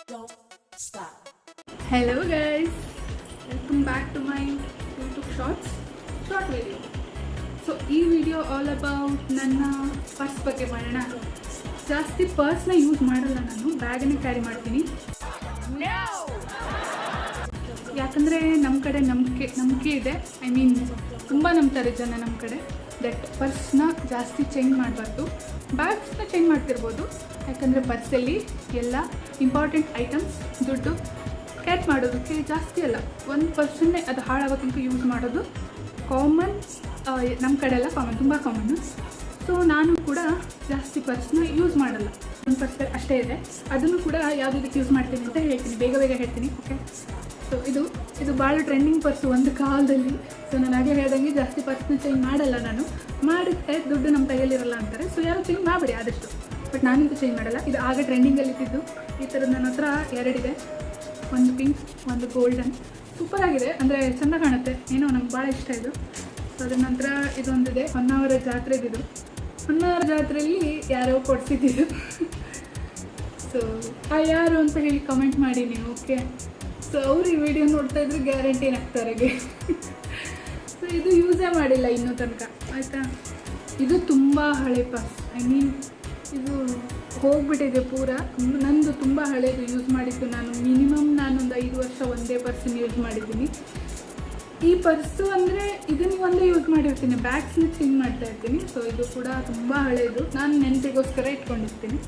don't stop. Hello guys, welcome back to my YouTube short video. So ಈ video all about ನನ್ನ purse ಬಗ್ಗೆ ಮಾಡೋಣ. ಜಾಸ್ತಿ ಪರ್ಸ್ನ use ಮಾಡಲ್ಲ, ನಾನು ಬ್ಯಾಗನ್ನೇ ಕ್ಯಾರಿ ಮಾಡ್ತೀನಿ. ಯಾಕಂದರೆ ನಮ್ಮ ಕಡೆ ನಂಬಿಕೆ ಇದೆ. ಐ ಮೀನ್ ತುಂಬ ನಂಬ್ತಾರೆ ಜನ ನಮ್ಮ ಕಡೆ ದಟ್ ಪರ್ಸ್ನ ಜಾಸ್ತಿ ಚೇಂಜ್ ಮಾಡಬಾರ್ದು. ಬ್ಯಾಗ್ಸ್ನ ಚೇಂಜ್ ಮಾಡ್ತಿರ್ಬೋದು, ಯಾಕಂದರೆ ಪರ್ಸಲ್ಲಿ ಎಲ್ಲ ಇಂಪಾರ್ಟೆಂಟ್ ಐಟಮ್ಸ್ ದುಡ್ಡು ಕ್ಯಾಚ್ ಮಾಡೋದಕ್ಕೆ ಜಾಸ್ತಿ ಅಲ್ಲ, 1% ಅದು ಹಾಳಾಗೋತನಕ ಯೂಸ್ ಮಾಡೋದು ಕಾಮನ್. ನಮ್ಮ ಕಡೆ ಎಲ್ಲ ತುಂಬ ಕಾಮನ್ನು. ಸೊ ನಾನು ಕೂಡ ಜಾಸ್ತಿ ಪರ್ಸ್ನ ಯೂಸ್ ಮಾಡಲ್ಲ, ಒಂದು ಪರ್ಸ್ ಅಷ್ಟೇ ಇದೆ. ಅದನ್ನು ಕೂಡ ಯಾವುದಕ್ಕೆ ಯೂಸ್ ಮಾಡ್ತೀನಿ ಅಂತ ಹೇಳ್ತೀನಿ, ಬೇಗ ಹೇಳ್ತೀನಿ. ಓಕೆ, ಸೊ ಇದು ಭಾಳ ಟ್ರೆಂಡಿಂಗ್ ಪರ್ಸು ಒಂದು ಕಾಲದಲ್ಲಿ. ಸೊ ನಾನು ಹಾಗೆ ಹೇಳ್ದಂಗೆ ಜಾಸ್ತಿ ಪರ್ಸ್ನ ಚೇಂಜ್ ಮಾಡಲ್ಲ. ನಾನು ಮಾಡಿದ್ರೆ ದುಡ್ಡು ನಮ್ಮ ಕೈಯಲ್ಲಿರಲ್ಲ ಅಂತಾರೆ. ಸೊ ಯಾರು ಚೇಂಜ್ ಮಾಡಬೇಡಿ ಆದಷ್ಟು, ಬಟ್ ನಾನಿಂದು ಚೇಂಜ್ ಮಾಡಲ್ಲ. ಇದು ಆಗ ಟ್ರೆಂಡಿಂಗಲ್ಲಿ ಇದ್ದಿದ್ದು. ಈ ಥರದ್ದು ನನ್ನ ಹತ್ರ ಎರಡಿದೆ, ಒಂದು ಪಿಂಕ್, ಒಂದು ಗೋಲ್ಡನ್. ಸೂಪರಾಗಿದೆ, ಅಂದರೆ ಚೆಂದ ಕಾಣುತ್ತೆ, ಏನೋ ನಂಗೆ ಭಾಳ ಇಷ್ಟ ಇದು. ಸೊ ಅದ್ರ ನಂತರ ಇದೊಂದಿದೆ, ಹೊನ್ನಾವರ ಜಾತ್ರೆದಿದು. ಹೊನ್ನಾವರ ಜಾತ್ರೆಯಲ್ಲಿ ಯಾರೋ ಕೊಡಿಸಿದ್ದು. ಸೊ ಯಾರು ಅಂತ ಹೇಳಿ ಕಮೆಂಟ್ ಮಾಡಿ ನೀವು. ಓಕೆ, ಸೊ ಅವ್ರು ಈ ವಿಡಿಯೋ ನೋಡ್ತಾ ಇದ್ರೆ ಗ್ಯಾರಂಟಿ ಏನಾಗ್ತಾರೆ. ಸೊ ಇದು ಯೂಸೇ ಮಾಡಿಲ್ಲ ಇನ್ನೂ ತನಕ, ಆಯಿತಾ. ಇದು ತುಂಬ ಹಳೆ ಪರ್ಸ್, ಐ ಮೀನ್ ಇದು ಹೋಗ್ಬಿಟ್ಟಿದೆ ಪೂರ. ನಂದು ತುಂಬ ಹಳೇದು ಯೂಸ್ ಮಾಡಿದ್ದು. ನಾನೊಂದು 5 ವರ್ಷ ಒಂದೇ ಪರ್ಸನ್ನ ಯೂಸ್ ಮಾಡಿದ್ದೀನಿ. ಈ ಪರ್ಸು ಅಂದರೆ ಇದನ್ನು ಒಂದೇ ಯೂಸ್ ಮಾಡಿರ್ತೀನಿ, ಬ್ಯಾಗ್ಸ್ನ ಚೇಂಜ್ ಮಾಡ್ತಾ ಇರ್ತೀನಿ. ಸೊ ಇದು ಕೂಡ ತುಂಬ ಹಳೇದು, ನಾನು ನೆನಪಿಗೋಸ್ಕರ ಇಟ್ಕೊಂಡಿರ್ತೀನಿ.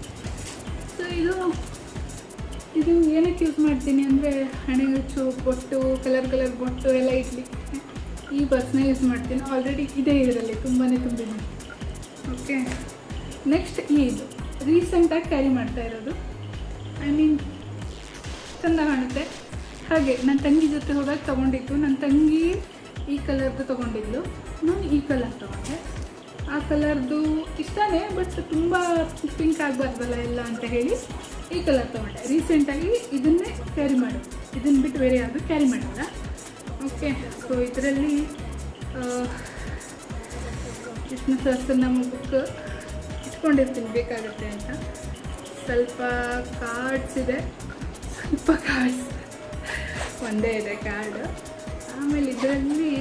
ಸೊ ಇದು ಏನಕ್ಕೆ ಯೂಸ್ ಮಾಡ್ತೀನಿ ಅಂದರೆ ಹಣೆಗಚ್ಚು, ಬೊಟ್ಟು, ಕಲರ್ ಬೊಟ್ಟು ಎಲ್ಲ ಇಡ್ಲಿಕ್ಕೆ ಈ ಪರ್ಸ್ನ ಯೂಸ್ ಮಾಡ್ತೀನಿ. ಆಲ್ರೆಡಿ ಇದೆ ಇದರಲ್ಲಿ ತುಂಬಾ ತುಂಬಿದೆ. ಓಕೆ, ನೆಕ್ಸ್ಟ್ ಇದು ರೀಸೆಂಟಾಗಿ ಕ್ಯಾರಿ ಮಾಡ್ತಾ ಇರೋದು. ಐ ಮೀನ್ ಚೆಂದ ಕಾಣುತ್ತೆ. ಹಾಗೆ ನನ್ನ ತಂಗಿ ಜೊತೆ ಹೋದಾಗ ತೊಗೊಂಡಿದ್ದು. ನನ್ನ ತಂಗಿ ಈ ಕಲರ್ದು ತೊಗೊಂಡಿದ್ಲು, ನಾನು ಈ ಕಲರ್ ತೊಗೊಂಡೆ. ಆ ಕಲರ್ದು ಇಷ್ಟನೇ, ಬಟ್ ತುಂಬ ಪಿಂಕ್ ಆಗಬಾರ್ದಲ್ಲ ಎಲ್ಲ ಅಂತ ಹೇಳಿ ಈ ಕಲರ್ ತೊಗೊಂಡೆ. ರೀಸೆಂಟಾಗಿ ಇದನ್ನೇ ಕ್ಯಾರಿ ಮಾಡೋದು, ಇದನ್ನು ಬಿಟ್ಟು ಬೇರೆ ಯಾವುದು ಕ್ಯಾರಿ ಮಾಡಲ್ಲ. ಓಕೆ, ಸೊ ಇದರಲ್ಲಿ ಕೃಷ್ಣ ಸಹಸ್ರನಾಮ ಬುಕ್ ಇಟ್ಕೊಂಡಿರ್ತೀನಿ, ಬೇಕಾಗುತ್ತೆ ಅಂತ. ಸ್ವಲ್ಪ ಕಾರ್ಡ್ಸ್ ಇದೆ, ಒಂದೇ ಇದೆ ಕಾರ್ಡ್. ಆಮೇಲೆ ಇದರಲ್ಲಿ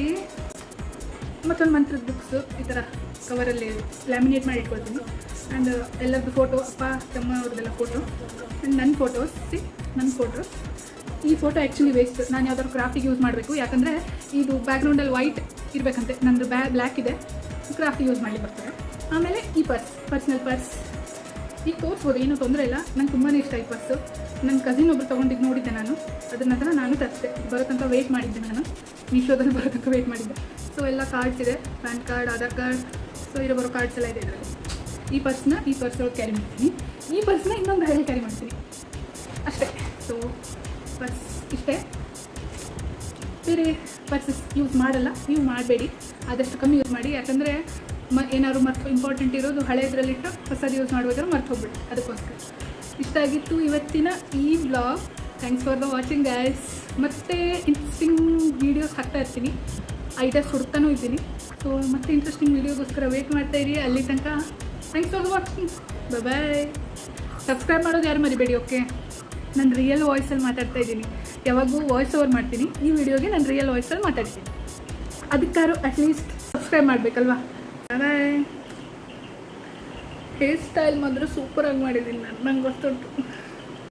ಮತ್ತೊಂದು ಮಂತ್ರದ ಬುಕ್ಸು ಈ ಥರ ಕವರಲ್ಲಿ ಲ್ಯಾಮಿನೇಟ್ ಮಾಡಿ ಇಟ್ಕೊಳ್ತೀನಿ. ಆ್ಯಂಡ್ ಎಲ್ಲರದ್ದು ಫೋಟೋ, ಅಪ್ಪ ತಮ್ಮ ಅವ್ರದ್ದೆಲ್ಲ ಫೋಟೋ, ಆ್ಯಂಡ್ ನನ್ನ ಫೋಟೋಸ್. ಈ ಫೋಟೋ ಆ್ಯಕ್ಚುಲಿ ವೇಸ್ಟ್, ನಾನು ಯಾವ್ದಾದ್ರು ಕ್ರಾಫ್ಟಿಗೆ ಯೂಸ್ ಮಾಡಬೇಕು. ಯಾಕಂದರೆ ಇದು ಬ್ಯಾಕ್ಗ್ರೌಂಡಲ್ಲಿ ವೈಟ್ ಇರಬೇಕಂತೆ, ನನ್ನದು ಬ್ಲ್ಯಾಕ್ ಇದೆ, ಕ್ರಾಫ್ಟಿಗೆ ಯೂಸ್ ಮಾಡಲಿ ಬರ್ತಾರೆ. ಆಮೇಲೆ ಈ ಪರ್ಸ್ನಲ್ ಪರ್ಸ್ ಈಗ ತೋರಿಸ್ಬೋದು, ಏನೂ ತೊಂದರೆ ಇಲ್ಲ. ನಂಗೆ ತುಂಬಾ ಇಷ್ಟ ಈ ಪರ್ಸು. ನನ್ನ ಕಸಿನ್ ಒಬ್ಬರು ತೊಗೊಂಡಿದ್ದು ನೋಡಿದ್ದೆ ನಾನು, ಅದ್ರ ನಂತರ ನಾನು ತರಿಸಿದೆ. ಬರೋ ತನಕ ವೆಯ್ಟ್ ಮಾಡಿದ್ದೆ, ನಾನು ಮೀಶೋದಲ್ಲಿ ಬರೋ ತನಕ ವೆಯ್ಟ್ ಮಾಡಿದ್ದೆ. ಸೊ ಎಲ್ಲ ಕಾರ್ಡ್ಸ್ ಇದೆ, PAN card, Aadhaar card, so ಬರೋ ಕಾರ್ಡ್ಸ್ ಎಲ್ಲ ಇದೆ ಇದರಲ್ಲಿ. ಈ ಪರ್ಸೊಳಗೆ ಕ್ಯಾರಿ ಮಾಡ್ತೀನಿ. ಈ ಪರ್ಸ್ನ ಇನ್ನೊಂದು ಬ್ಯಾಗಲ್ಲಿ ಕ್ಯಾರಿ ಮಾಡ್ತೀನಿ ಅಷ್ಟೇ. ಸೊ ಪರ್ಸ್ ಇಷ್ಟೇ, ಬೇರೆ ಪರ್ಸಸ್ ಯೂಸ್ ಮಾಡಲ್ಲ. ನೀವು ಮಾಡಬೇಡಿ, ಆದಷ್ಟು ಕಮ್ಮಿ ಯೂಸ್ ಮಾಡಿ. ಯಾಕಂದರೆ ಏನಾದ್ರು ಇಂಪಾರ್ಟೆಂಟ್ ಇರೋದು ಹಳೆಯದ್ರಲ್ಲಿಟ್ಟು ಹೊಸದು ಯೂಸ್ ಮಾಡುವಾಗ ಮರ್ತು ಹೋಗ್ಬಿಡಿ. ಅದಕ್ಕೋಸ್ಕರ ಇಷ್ಟ ಆಗಿತ್ತು ಇವತ್ತಿನ ಈ vlog. Thanks for the watching guys. ಮತ್ತೆ ಇಂಟ್ರೆಸ್ಟಿಂಗ್ ವೀಡಿಯೋಸ್ ಹಾಕ್ತಾ ಇರ್ತೀನಿ, ಐಡಿಯಾಸ್ ಹುಡುಕ್ತಾನೂ ಇದ್ದೀನಿ. ಸೊ ಮತ್ತೆ ಇಂಟ್ರೆಸ್ಟಿಂಗ್ ವೀಡಿಯೋಗೋಸ್ಕರ ವೇಟ್ ಮಾಡ್ತಾಯಿರಿ. ಅಲ್ಲಿ ತನಕ thanks for the watching, bye. Subscribe ಮಾಡೋದು ಯಾರು ಮರಿಬೇಡಿ. ಓಕೆ, ನಾನು ರಿಯಲ್ ವಾಯ್ಸಲ್ಲಿ ಮಾತಾಡ್ತಾ ಇದ್ದೀನಿ, ಯಾವಾಗೂ ವಾಯ್ಸ್ ಓವರ್ ಮಾಡ್ತೀನಿ. ಈ ವಿಡಿಯೋಗೆ ನಾನು ರಿಯಲ್ ವಾಯ್ಸಲ್ಲಿ ಮಾತಾಡ್ತೀನಿ. ಅದಕ್ಕಾರು ಅಟ್ಲೀಸ್ಟ್ ಸಬ್ಸ್ಕ್ರೈಬ್ ಮಾಡಬೇಕಲ್ವಾ. ಬಾಯ್. ಹೇರ್ ಸ್ಟೈಲ್ ಮಾತ್ರ ಸೂಪರಾಗಿ ಮಾಡಿದ್ದೀನಿ ನಾನು, ನಂಗೆ ಗೊತ್ತುಂಟು.